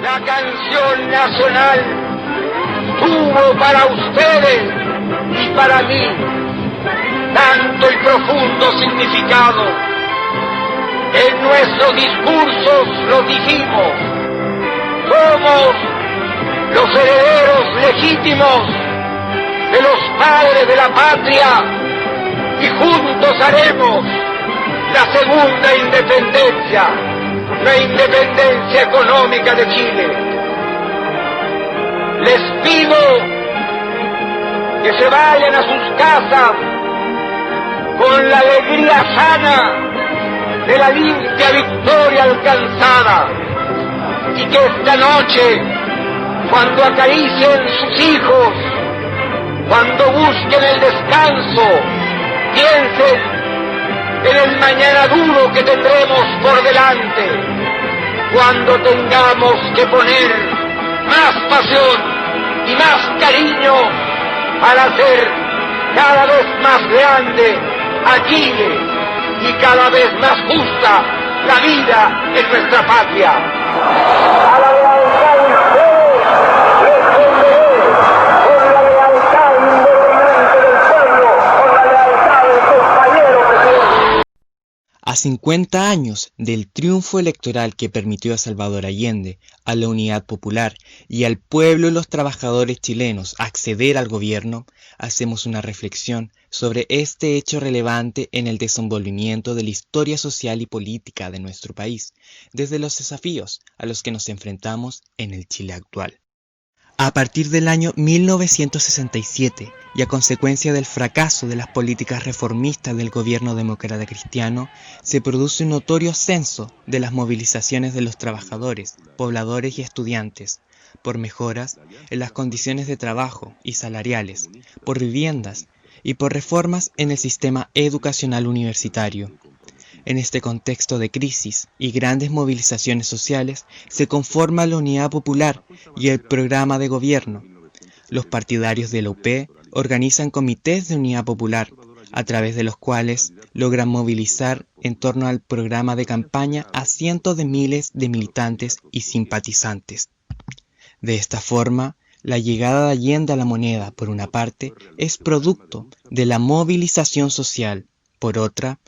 La canción nacional tuvo para ustedes y para mí tanto y profundo significado. En nuestros discursos lo dijimos. Somos los herederos legítimos de los padres de la patria y juntos haremos la segunda independencia, la independencia económica de Chile. Les pido que se vayan a sus casas con la alegría sana de la limpia victoria alcanzada, y que esta noche, cuando acaricien sus hijos, cuando busquen el descanso, piensen en el mañana duro que tendremos por delante, cuando tengamos que poner más pasión y más cariño para hacer cada vez más grande a Chile y cada vez más justa la vida en nuestra patria. A la lealtad de ustedes responderé con la lealtad independiente del pueblo, con la lealtad del compañero presidente. A 50 años del triunfo electoral que permitió a Salvador Allende, a la Unidad Popular y al pueblo y los trabajadores chilenos acceder al gobierno, hacemos una reflexión sobre este hecho relevante en el desenvolvimiento de la historia social y política de nuestro país, desde los desafíos a los que nos enfrentamos en el Chile actual. A partir del año 1967 y a consecuencia del fracaso de las políticas reformistas del gobierno demócrata cristiano, se produce un notorio ascenso de las movilizaciones de los trabajadores, pobladores y estudiantes, por mejoras en las condiciones de trabajo y salariales, por viviendas y por reformas en el sistema educacional universitario. En este contexto de crisis y grandes movilizaciones sociales se conforma la Unidad Popular y el programa de gobierno. Los partidarios de la UP organizan comités de Unidad Popular, a través de los cuales logran movilizar en torno al programa de campaña a cientos de miles de militantes y simpatizantes. De esta forma, la llegada de Allende a la moneda, por una parte, es producto de la movilización social, por otra,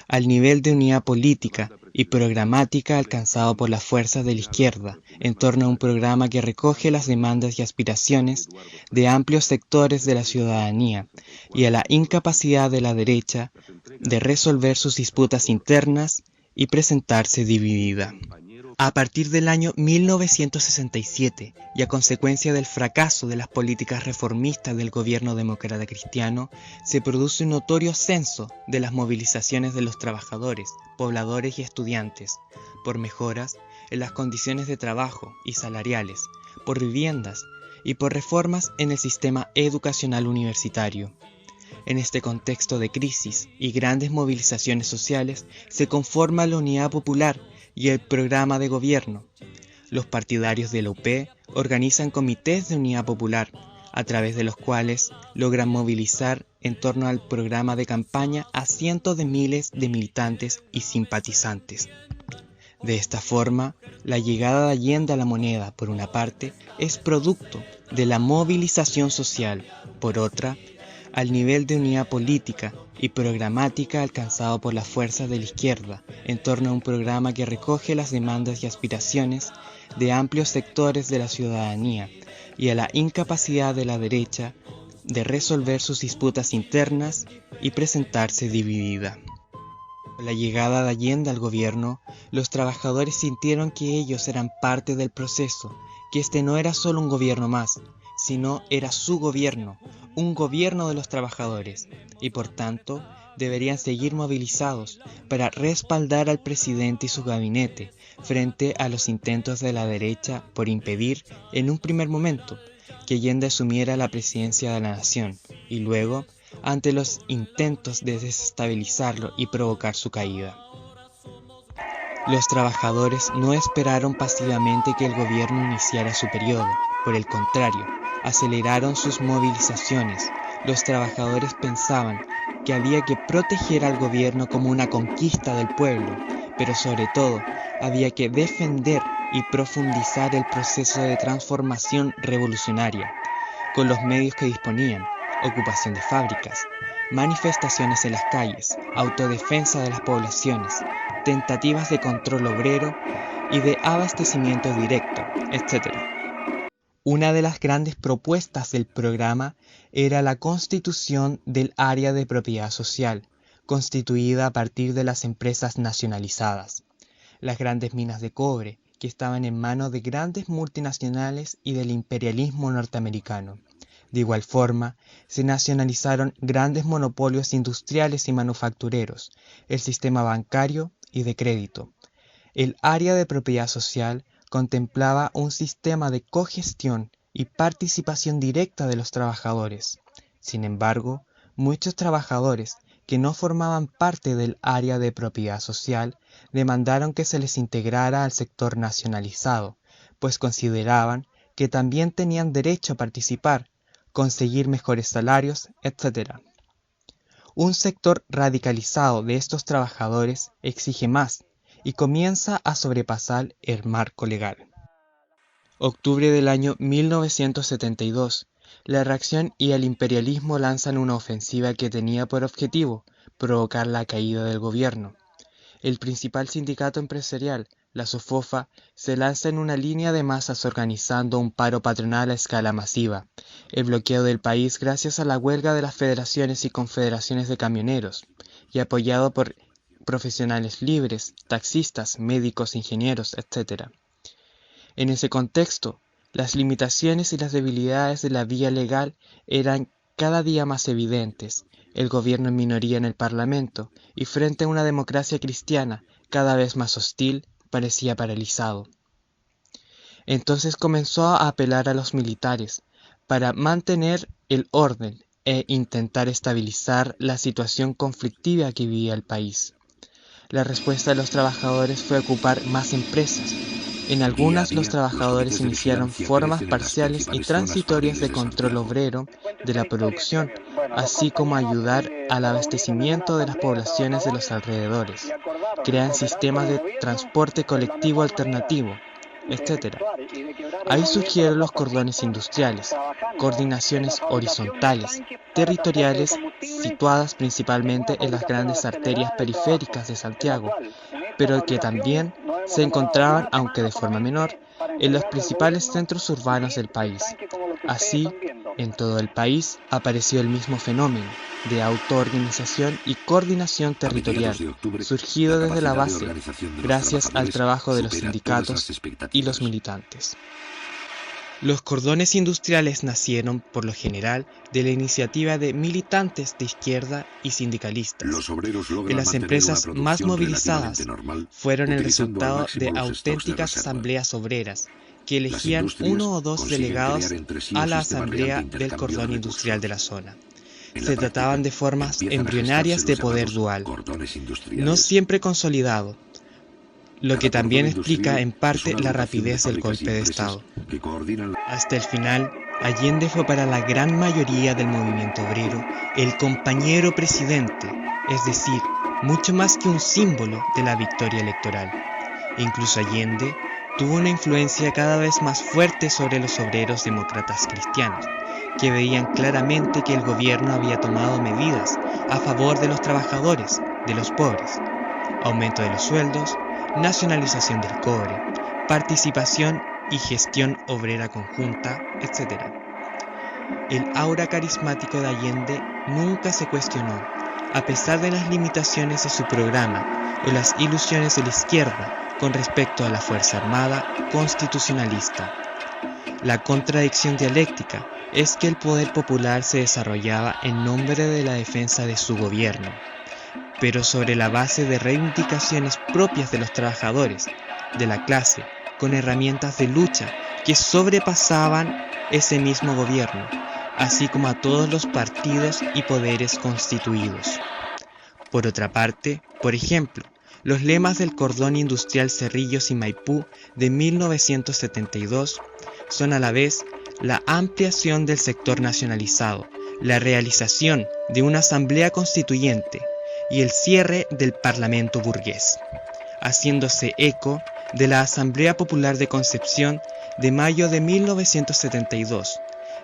al nivel de unidad política y programática alcanzado por las fuerzas de la izquierda en torno a un programa que recoge las demandas y aspiraciones de amplios sectores de la ciudadanía y a la incapacidad de la derecha de resolver sus disputas internas y presentarse dividida. A partir del año 1967 y a consecuencia del fracaso de las políticas reformistas del gobierno demócrata cristiano, se produce un notorio ascenso de las movilizaciones de los trabajadores, pobladores y estudiantes, por mejoras en las condiciones de trabajo y salariales, por viviendas y por reformas en el sistema educacional universitario. En este contexto de crisis y grandes movilizaciones sociales se conforma la Unidad Popular y el programa de gobierno. Los partidarios de la UP organizan comités de Unidad Popular, a través de los cuales logran movilizar en torno al programa de campaña a cientos de miles de militantes y simpatizantes. De esta forma, la llegada de Allende a la moneda, por una parte, es producto de la movilización social, por otra, al nivel de unidad política y programática alcanzado por las fuerzas de la izquierda en torno a un programa que recoge las demandas y aspiraciones de amplios sectores de la ciudadanía y a la incapacidad de la derecha de resolver sus disputas internas y presentarse dividida. Con la llegada de Allende al gobierno, los trabajadores sintieron que ellos eran parte del proceso, que este no era solo un gobierno más, sino era su gobierno, un gobierno de los trabajadores, y por tanto deberían seguir movilizados para respaldar al presidente y su gabinete frente a los intentos de la derecha por impedir, en un primer momento, que Allende asumiera la presidencia de la nación, y luego, ante los intentos de desestabilizarlo y provocar su caída. Los trabajadores no esperaron pasivamente que el gobierno iniciara su periodo, por el contrario, aceleraron sus movilizaciones. Los trabajadores pensaban que había que proteger al gobierno como una conquista del pueblo, pero sobre todo había que defender y profundizar el proceso de transformación revolucionaria, con los medios que disponían: ocupación de fábricas, manifestaciones en las calles, autodefensa de las poblaciones, tentativas de control obrero y de abastecimiento directo, etc. Una de las grandes propuestas del programa era la constitución del área de propiedad social, constituida a partir de las empresas nacionalizadas. Las grandes minas de cobre, que estaban en manos de grandes multinacionales y del imperialismo norteamericano. De igual forma, se nacionalizaron grandes monopolios industriales y manufactureros, el sistema bancario y de crédito. El área de propiedad social contemplaba un sistema de cogestión y participación directa de los trabajadores. Sin embargo, muchos trabajadores que no formaban parte del área de propiedad social demandaron que se les integrara al sector nacionalizado, pues consideraban que también tenían derecho a participar, conseguir mejores salarios, etc. Un sector radicalizado de estos trabajadores exige más y comienza a sobrepasar el marco legal. Octubre del año 1972. La reacción y el imperialismo lanzan una ofensiva que tenía por objetivo provocar la caída del gobierno. El principal sindicato empresarial, la SOFOFA, se lanza en una línea de masas organizando un paro patronal a escala masiva, el bloqueo del país gracias a la huelga de las federaciones y confederaciones de camioneros, y apoyado por profesionales libres, taxistas, médicos, ingenieros, etc. En ese contexto, las limitaciones y las debilidades de la vía legal eran cada día más evidentes. El gobierno en minoría en el Parlamento y frente a una democracia cristiana cada vez más hostil, parecía paralizado. Entonces comenzó a apelar a los militares para mantener el orden e intentar estabilizar la situación conflictiva que vivía el país. La respuesta de los trabajadores fue ocupar más empresas. En algunas los trabajadores iniciaron formas parciales y transitorias de control obrero de la producción, así como ayudar al abastecimiento de las poblaciones de los alrededores. Crean sistemas de transporte colectivo alternativo, etc. Ahí surgieron los cordones industriales, coordinaciones horizontales, territoriales, situadas principalmente en las grandes arterias periféricas de Santiago, pero que también se encontraban, aunque de forma menor, en los principales centros urbanos del país. Así, en todo el país apareció el mismo fenómeno de autoorganización y coordinación territorial, surgido desde la base, gracias al trabajo de los sindicatos y los militantes. Los cordones industriales nacieron, por lo general, de la iniciativa de militantes de izquierda y sindicalistas. En las empresas más movilizadas fueron el resultado de auténticas asambleas obreras, que elegían uno o dos delegados a la asamblea del cordón industrial de la zona. Se trataban de formas embrionarias de poder dual, no siempre consolidado, lo que también explica en parte la rapidez del golpe de Estado. Hasta el final, Allende fue para la gran mayoría del movimiento obrero el compañero presidente, es decir, mucho más que un símbolo de la victoria electoral. Incluso Allende tuvo una influencia cada vez más fuerte sobre los obreros demócratas cristianos, que veían claramente que el gobierno había tomado medidas a favor de los trabajadores, de los pobres, aumento de los sueldos, nacionalización del cobre, participación y gestión obrera conjunta, etc. El aura carismático de Allende nunca se cuestionó, a pesar de las limitaciones de su programa o las ilusiones de la izquierda con respecto a la Fuerza Armada constitucionalista. La contradicción dialéctica es que el poder popular se desarrollaba en nombre de la defensa de su gobierno, pero sobre la base de reivindicaciones propias de los trabajadores, de la clase, con herramientas de lucha que sobrepasaban ese mismo gobierno, así como a todos los partidos y poderes constituidos. Por otra parte, por ejemplo, los lemas del cordón industrial Cerrillos y Maipú de 1972 son a la vez la ampliación del sector nacionalizado, la realización de una asamblea constituyente y el cierre del parlamento burgués, haciéndose eco de la Asamblea Popular de Concepción de mayo de 1972,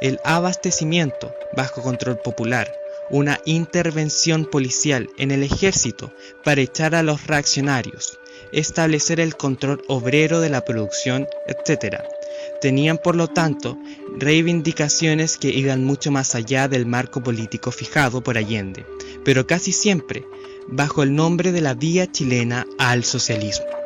el abastecimiento bajo control popular, una intervención policial en el ejército para echar a los reaccionarios, establecer el control obrero de la producción, etc. Tenían por lo tanto reivindicaciones que iban mucho más allá del marco político fijado por Allende, pero casi siempre bajo el nombre de la vía chilena al socialismo.